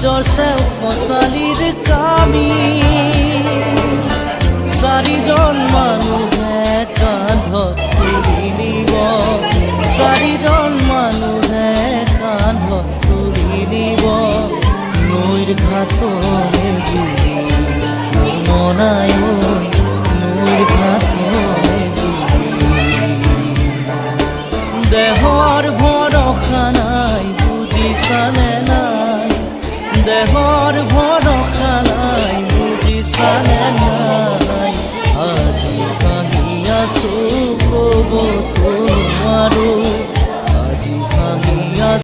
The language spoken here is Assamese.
জৰচেও ফচালিৰ কামি চাৰিজন মানুহে কান্ধত তুলি নিব চাৰিজন মানুহে কান্ধত তুলি নিব নৈৰ ঘাটলে বুলি মনায় নৈৰ ঘাটলে দেহৰ ভৰসা নাই বুজিছানে নাই দেহৰ ভৰসা নাই বুজিছানে নাই আজি কাহি আছো ক'ব